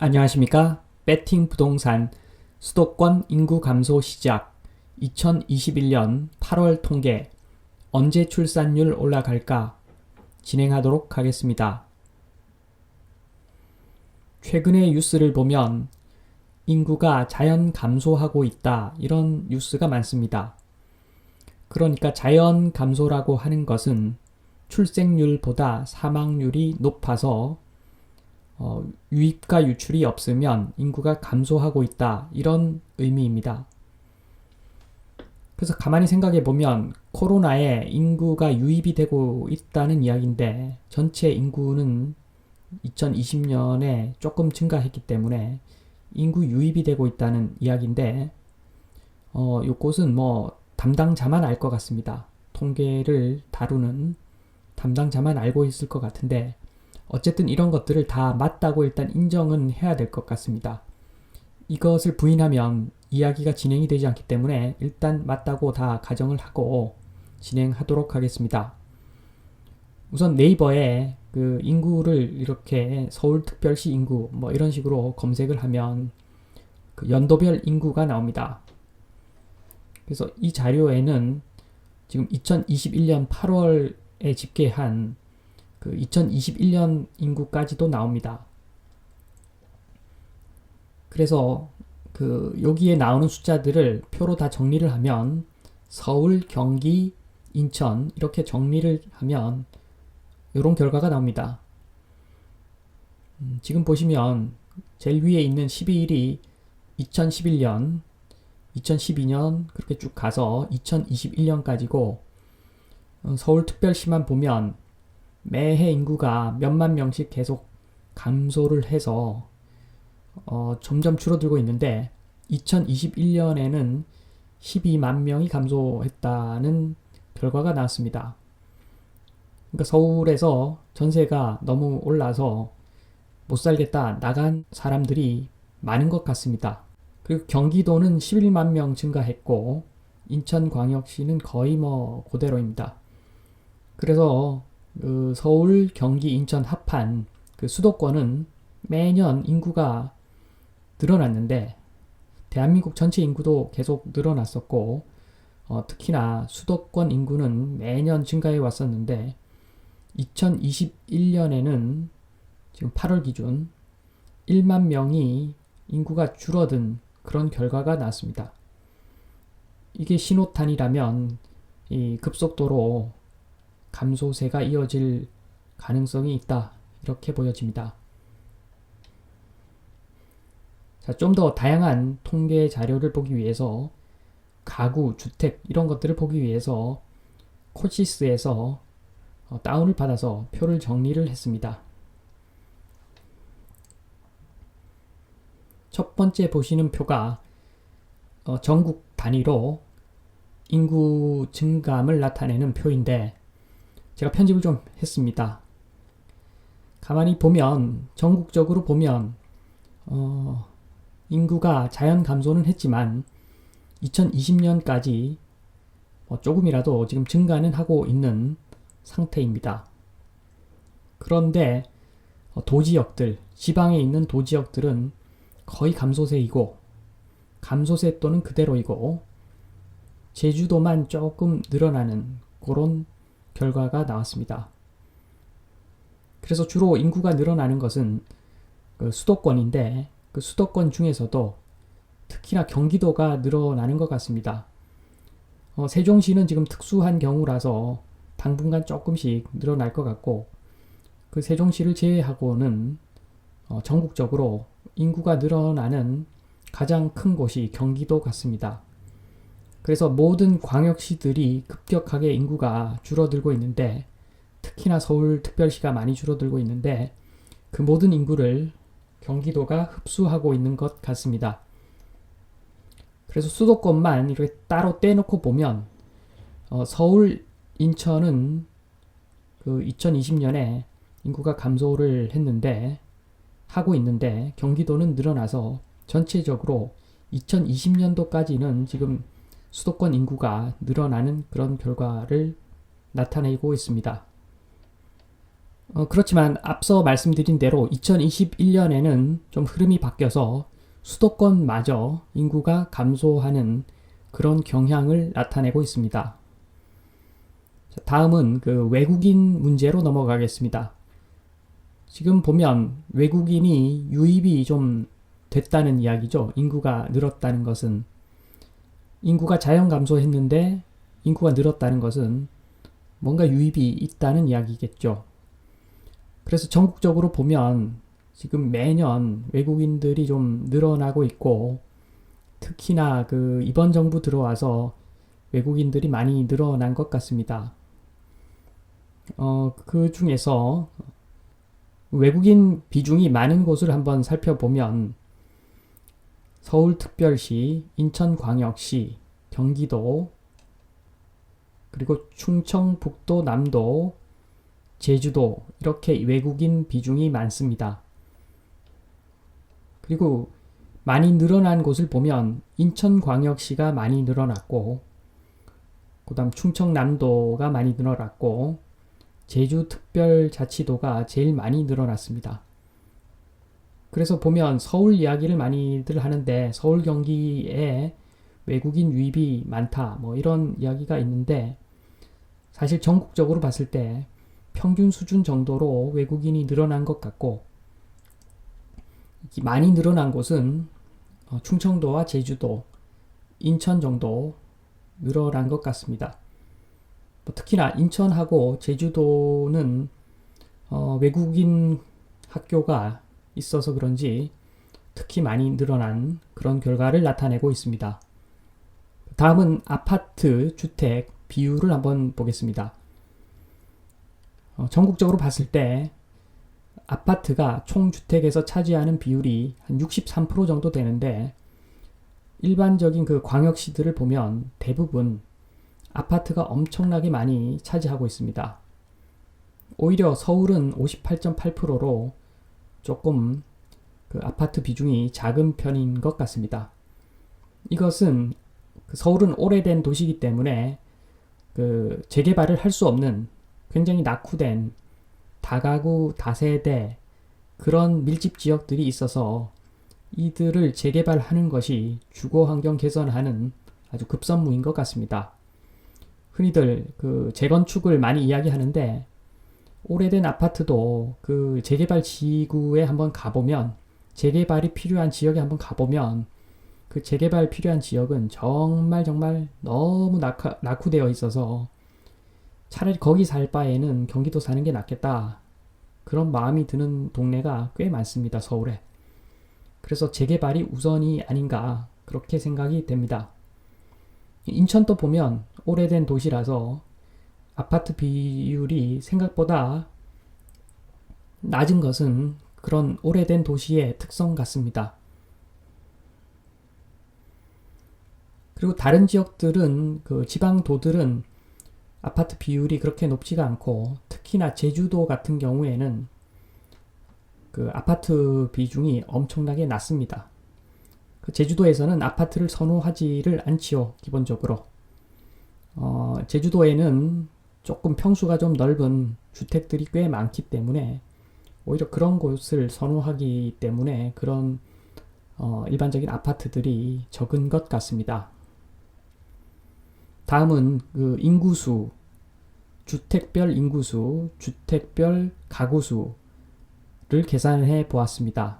안녕하십니까? 배팅 부동산 수도권 인구 감소 시작 2021년 8월 통계 언제 출산율 올라갈까 진행하도록 하겠습니다. 최근의 뉴스를 보면 인구가 자연 감소하고 있다 이런 뉴스가 많습니다. 그러니까 자연 감소라고 하는 것은 출생률보다 사망률이 높아서 유입과 유출이 없으면 인구가 감소하고 있다 이런 의미입니다. 그래서 가만히 생각해 보면 코로나에 인구가 유입이 되고 있다는 이야기인데 전체 인구는 2020년에 조금 증가했기 때문에 인구 유입이 되고 있다는 이야기인데 요것은 담당자만 알 것 같습니다. 통계를 다루는 담당자만 알고 있을 것 같은데 어쨌든 이런 것들을 다 맞다고 일단 인정은 해야 될 것 같습니다. 이것을 부인하면 이야기가 진행이 되지 않기 때문에 일단 맞다고 다 가정을 하고 진행하도록 하겠습니다. 우선 네이버에 그 인구를 이렇게 서울특별시 인구 이런 식으로 검색을 하면 그 연도별 인구가 나옵니다. 그래서 이 자료에는 지금 2021년 8월에 집계한 그 2021년 인구까지도 나옵니다. 그래서 그 여기에 나오는 숫자들을 표로 다 정리를 하면 서울, 경기, 인천 이렇게 정리를 하면 이런 결과가 나옵니다. 지금 보시면 제일 위에 있는 12일이 2011년, 2012년 그렇게 쭉 가서 2021년까지고 서울특별시만 보면 매해 인구가 몇만 명씩 계속 감소를 해서 점점 줄어들고 있는데 2021년에는 12만 명이 감소했다는 결과가 나왔습니다. 그러니까 서울에서 전세가 너무 올라서 못 살겠다 나간 사람들이 많은 것 같습니다. 그리고 경기도는 11만 명 증가했고 인천광역시는 거의 그대로입니다. 그래서 그 서울, 경기, 인천 합한 그 수도권은 매년 인구가 늘어났는데 대한민국 전체 인구도 계속 늘어났었고 특히나 수도권 인구는 매년 증가해 왔었는데 2021년에는 지금 8월 기준 1만 명이 인구가 줄어든 그런 결과가 나왔습니다. 이게 신호탄이라면 이 급속도로 감소세가 이어질 가능성이 있다 이렇게 보여집니다. 자, 좀 더 다양한 통계 자료를 보기 위해서 가구, 주택 이런 것들을 보기 위해서 코시스에서 다운을 받아서 표를 정리를 했습니다. 첫 번째 보시는 표가 전국 단위로 인구 증감을 나타내는 표인데 제가 편집을 좀 했습니다. 가만히 보면 전국적으로 보면 인구가 자연 감소는 했지만 2020년까지 조금이라도 지금 증가는 하고 있는 상태입니다. 그런데 도지역들, 지방에 있는 도지역들은 거의 감소세이고 감소세 또는 그대로이고 제주도만 조금 늘어나는 그런 결과가 나왔습니다. 그래서 주로 인구가 늘어나는 것은 그 수도권인데 그 수도권 중에서도 특히나 경기도가 늘어나는 것 같습니다. 세종시는 지금 특수한 경우라서 당분간 조금씩 늘어날 것 같고 그 세종시를 제외하고는 전국적으로 인구가 늘어나는 가장 큰 곳이 경기도 같습니다. 그래서 모든 광역시들이 급격하게 인구가 줄어들고 있는데 특히나 서울특별시가 많이 줄어들고 있는데 그 모든 인구를 경기도가 흡수하고 있는 것 같습니다. 그래서 수도권만 이렇게 따로 떼놓고 보면 서울, 인천은 그 2020년에 인구가 감소를 하고 있는데 경기도는 늘어나서 전체적으로 2020년도까지는 지금 수도권 인구가 늘어나는 그런 결과를 나타내고 있습니다. 그렇지만 앞서 말씀드린 대로 2021년에는 좀 흐름이 바뀌어서 수도권마저 인구가 감소하는 그런 경향을 나타내고 있습니다. 다음은 그 외국인 문제로 넘어가겠습니다. 지금 보면 외국인이 유입이 좀 됐다는 이야기죠. 인구가 늘었다는 것은. 인구가 자연 감소했는데 인구가 늘었다는 것은 뭔가 유입이 있다는 이야기겠죠. 그래서 전국적으로 보면 지금 매년 외국인들이 좀 늘어나고 있고, 특히나 그 이번 정부 들어와서 외국인들이 많이 늘어난 것 같습니다. 그 중에서 외국인 비중이 많은 곳을 한번 살펴보면 서울특별시, 인천광역시, 경기도, 그리고 충청북도, 남도, 제주도 이렇게 외국인 비중이 많습니다. 그리고 많이 늘어난 곳을 보면 인천광역시가 많이 늘어났고, 그 다음 충청남도가 많이 늘어났고, 제주특별자치도가 제일 많이 늘어났습니다. 그래서 보면 서울 이야기를 많이들 하는데 서울 경기에 외국인 유입이 많다 뭐 이런 이야기가 있는데, 사실 전국적으로 봤을 때 평균 수준 정도로 외국인이 늘어난 것 같고, 많이 늘어난 곳은 충청도와 제주도, 인천 정도 늘어난 것 같습니다. 특히나 인천하고 제주도는 외국인 학교가 있어서 그런지 특히 많이 늘어난 그런 결과를 나타내고 있습니다. 다음은 아파트, 주택 비율을 한번 보겠습니다. 전국적으로 봤을 때 아파트가 총 주택에서 차지하는 비율이 한 63% 정도 되는데, 일반적인 그 광역시들을 보면 대부분 아파트가 엄청나게 많이 차지하고 있습니다. 오히려 서울은 58.8%로 조금 그 아파트 비중이 작은 편인 것 같습니다. 이것은 서울은 오래된 도시이기 때문에 그 재개발을 할 수 없는 굉장히 낙후된 다가구 다세대 그런 밀집 지역들이 있어서 이들을 재개발하는 것이 주거 환경 개선하는 아주 급선무인 것 같습니다. 흔히들 그 재건축을 많이 이야기하는데, 오래된 아파트도 그 재개발 지구에 한번 가보면, 재개발이 필요한 지역에 한번 가보면 그 재개발 필요한 지역은 정말 너무 낙후되어 있어서 차라리 거기 살 바에는 경기도 사는 게 낫겠다, 그런 마음이 드는 동네가 꽤 많습니다, 서울에. 그래서 재개발이 우선이 아닌가 그렇게 생각이 됩니다. 인천도 보면 오래된 도시라서 아파트 비율이 생각보다 낮은 것은 그런 오래된 도시의 특성 같습니다. 그리고 다른 지역들은, 그 지방도들은 아파트 비율이 그렇게 높지가 않고, 특히나 제주도 같은 경우에는 그 아파트 비중이 엄청나게 낮습니다. 그 제주도에서는 아파트를 선호하지를 않지요, 기본적으로. 제주도에는 조금 평수가 좀 넓은 주택들이 꽤 많기 때문에 오히려 그런 곳을 선호하기 때문에 그런 일반적인 아파트들이 적은 것 같습니다. 다음은 그 인구수, 주택별 인구수, 주택별 가구수를 계산해 보았습니다.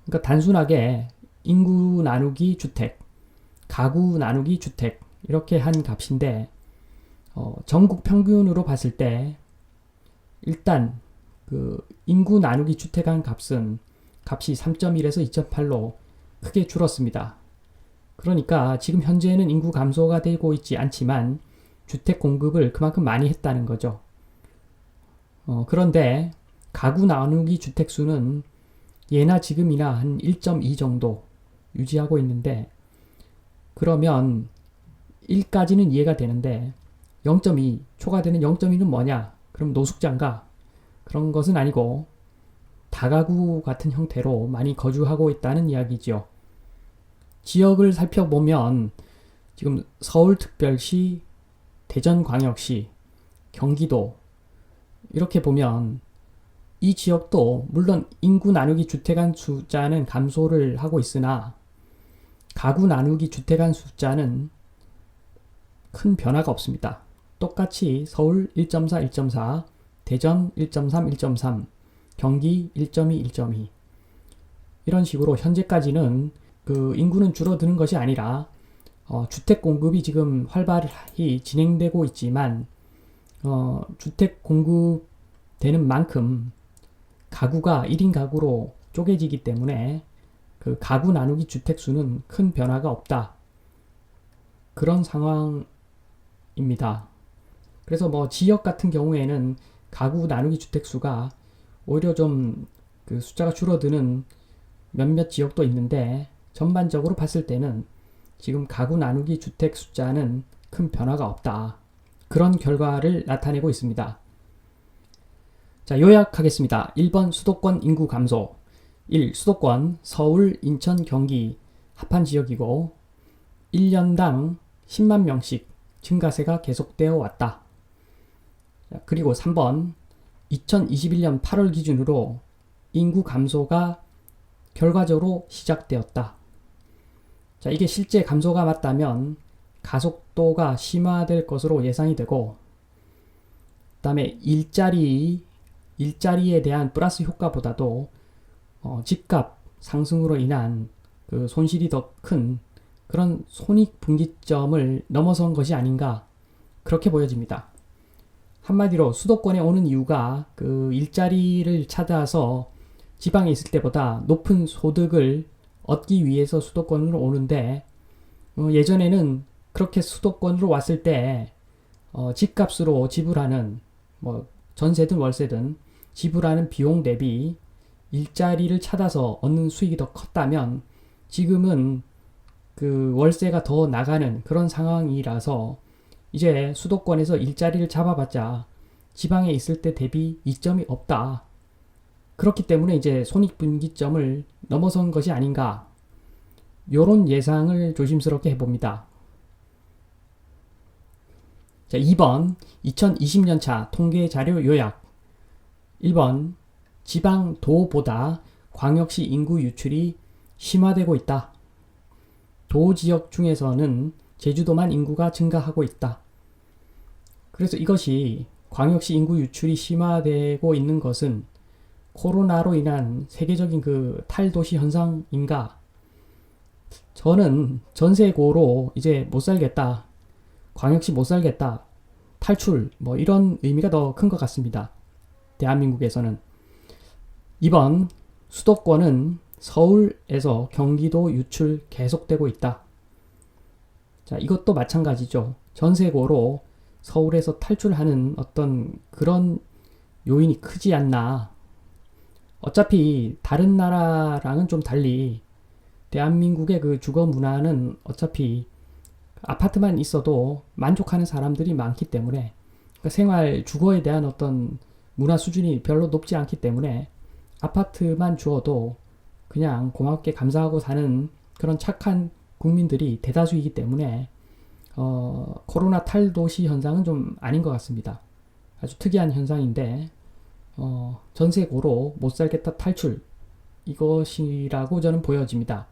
그러니까 단순하게 인구 나누기 주택, 가구 나누기 주택 이렇게 한 값인데, 전국 평균으로 봤을 때 일단 그 인구 나누기 주택한 값은 값이 3.1에서 2.8로 크게 줄었습니다. 그러니까 지금 현재는 인구 감소가 되고 있지 않지만 주택 공급을 그만큼 많이 했다는 거죠. 그런데 가구 나누기 주택 수는 예나 지금이나 한 1.2 정도 유지하고 있는데, 그러면 1까지는 이해가 되는데 0.2 초과되는 0.2는 뭐냐? 그럼 노숙자인가? 그런 것은 아니고 다가구 같은 형태로 많이 거주하고 있다는 이야기지요. 지역을 살펴보면 지금 서울특별시, 대전광역시, 경기도 이렇게 보면 이 지역도 물론 인구 나누기 주택안 숫자는 감소를 하고 있으나 가구 나누기 주택안 숫자는 큰 변화가 없습니다. 똑같이 서울 1.4, 1.4, 대전 1.3, 1.3, 경기 1.2, 1.2 이런 식으로 현재까지는 그 인구는 줄어드는 것이 아니라 주택 공급이 지금 활발히 진행되고 있지만 주택 공급되는 만큼 가구가 1인 가구로 쪼개지기 때문에 그 가구 나누기 주택 수는 큰 변화가 없다. 그런 상황입니다. 그래서 뭐 지역 같은 경우에는 가구 나누기 주택 수가 오히려 좀 그 숫자가 줄어드는 몇몇 지역도 있는데 전반적으로 봤을 때는 지금 가구 나누기 주택 숫자는 큰 변화가 없다. 그런 결과를 나타내고 있습니다. 자, 요약하겠습니다. 1번 수도권 인구 감소. 1. 수도권 서울, 인천, 경기 합한 지역이고 1년당 10만 명씩 증가세가 계속되어 왔다. 자, 그리고 3번 2021년 8월 기준으로 인구 감소가 결과적으로 시작되었다. 자, 이게 실제 감소가 맞다면 가속도가 심화될 것으로 예상이 되고, 그 다음에 일자리에 대한 플러스 효과보다도 집값 상승으로 인한 그 손실이 더 큰 그런 손익분기점을 넘어선 것이 아닌가 그렇게 보여집니다. 한마디로 수도권에 오는 이유가 그 일자리를 찾아서 지방에 있을 때보다 높은 소득을 얻기 위해서 수도권으로 오는데 예전에는 그렇게 수도권으로 왔을 때 집값으로 지불하는 뭐 전세든 월세든 지불하는 비용 대비 일자리를 찾아서 얻는 수익이 더 컸다면 지금은 그 월세가 더 나가는 그런 상황이라서 이제 수도권에서 일자리를 잡아봤자 지방에 있을 때 대비 이점이 없다. 그렇기 때문에 이제 손익분기점을 넘어선 것이 아닌가. 요런 예상을 조심스럽게 해봅니다. 자, 2번 2020년차 통계 자료 요약. 1번 지방도보다 광역시 인구 유출이 심화되고 있다. 도 지역 중에서는 제주도만 인구가 증가하고 있다. 그래서 이것이 광역시 인구 유출이 심화되고 있는 것은 코로나로 인한 세계적인 그 탈도시 현상인가? 저는 전세고로 이제 못 살겠다. 광역시 못 살겠다. 탈출, 뭐 이런 의미가 더 큰 것 같습니다. 대한민국에서는. 2번, 수도권은 서울에서 경기도 유출 계속되고 있다. 자, 이것도 마찬가지죠. 전세고로 서울에서 탈출하는 어떤 그런 요인이 크지 않나. 어차피 다른 나라랑은 좀 달리 대한민국의 그 주거 문화는 어차피 아파트만 있어도 만족하는 사람들이 많기 때문에 그러니까 생활 주거에 대한 어떤 문화 수준이 별로 높지 않기 때문에 아파트만 주어도 그냥 고맙게 감사하고 사는 그런 착한 국민들이 대다수이기 때문에 코로나 탈도시 현상은 좀 아닌 것 같습니다. 아주 특이한 현상인데 전세고로 못 살겠다 탈출 이것이라고 저는 보여집니다.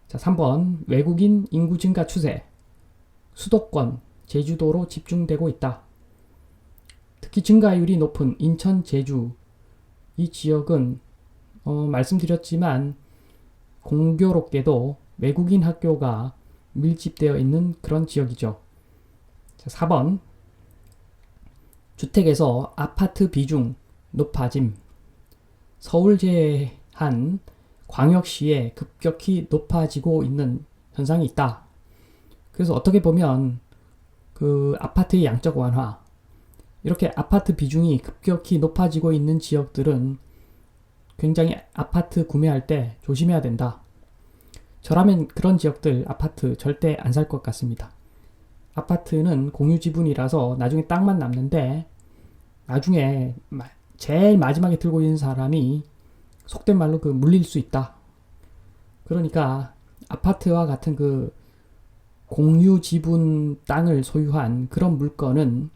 자, 3번 외국인 인구 증가 추세. 수도권, 제주도로 집중되고 있다. 특히 증가율이 높은 인천, 제주 이 지역은 말씀드렸지만 공교롭게도 외국인 학교가 밀집되어 있는 그런 지역이죠. 자, 4번 주택에서 아파트 비중 높아짐. 서울 제한 광역시에 급격히 높아지고 있는 현상이 있다. 그래서 어떻게 보면 그 아파트의 양적 완화, 이렇게 아파트 비중이 급격히 높아지고 있는 지역들은 굉장히 아파트 구매할 때 조심해야 된다. 저라면 그런 지역들 아파트 절대 안 살 것 같습니다. 아파트는 공유 지분이라서 나중에 땅만 남는데 나중에 제일 마지막에 들고 있는 사람이 속된 말로 그 물릴 수 있다. 그러니까 아파트와 같은 그 공유 지분 땅을 소유한 그런 물건은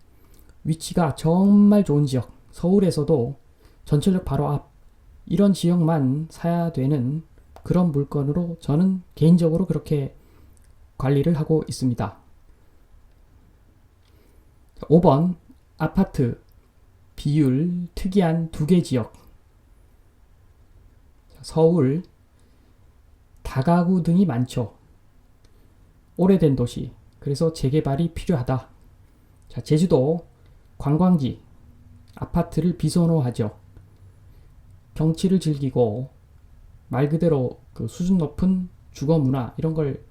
위치가 정말 좋은 지역, 서울에서도 전철역 바로 앞 이런 지역만 사야 되는 그런 물건으로 저는 개인적으로 그렇게 관리를 하고 있습니다. 5번 아파트 비율 특이한 두 개 지역. 서울 다가구 등이 많죠. 오래된 도시. 그래서 재개발이 필요하다. 자, 제주도 관광지 아파트를 비선호하죠. 경치를 즐기고 말 그대로 그 수준 높은 주거 문화 이런 걸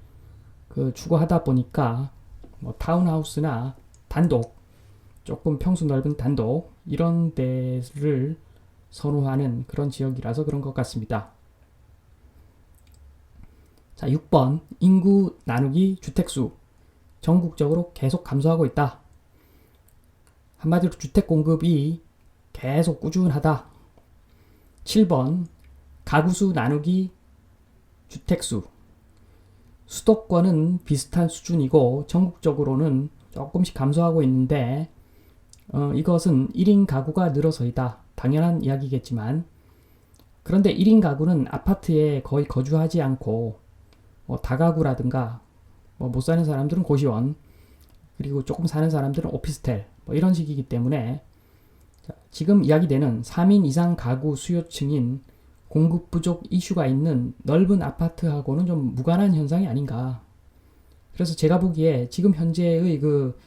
추구하다 보니까 뭐 타운하우스나 단독 조금 평수 넓은 단독 이런 데를 선호하는 그런 지역이라서 그런 것 같습니다. 자, 6번 인구 나누기 주택수 전국적으로 계속 감소하고 있다. 한마디로 주택 공급이 계속 꾸준하다. 7번 가구수 나누기 주택수 수도권은 비슷한 수준이고 전국적으로는 조금씩 감소하고 있는데 이것은 1인 가구가 늘어서이다. 당연한 이야기겠지만 그런데 1인 가구는 아파트에 거의 거주하지 않고 다가구라든가 못 사는 사람들은 고시원 그리고 조금 사는 사람들은 오피스텔 이런 식이기 때문에 지금 이야기되는 3인 이상 가구 수요층인 공급 부족 이슈가 있는 넓은 아파트하고는 좀 무관한 현상이 아닌가. 그래서 제가 보기에 지금 현재의 그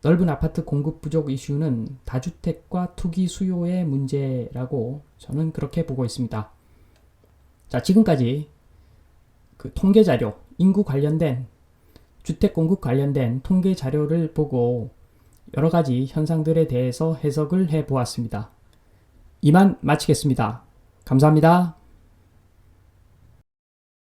넓은 아파트 공급 부족 이슈는 다주택과 투기 수요의 문제라고 저는 그렇게 보고 있습니다. 자, 지금까지 그 통계 자료, 인구 관련된 주택 공급 관련된 통계 자료를 보고 여러 가지 현상들에 대해서 해석을 해 보았습니다. 이만 마치겠습니다. 감사합니다.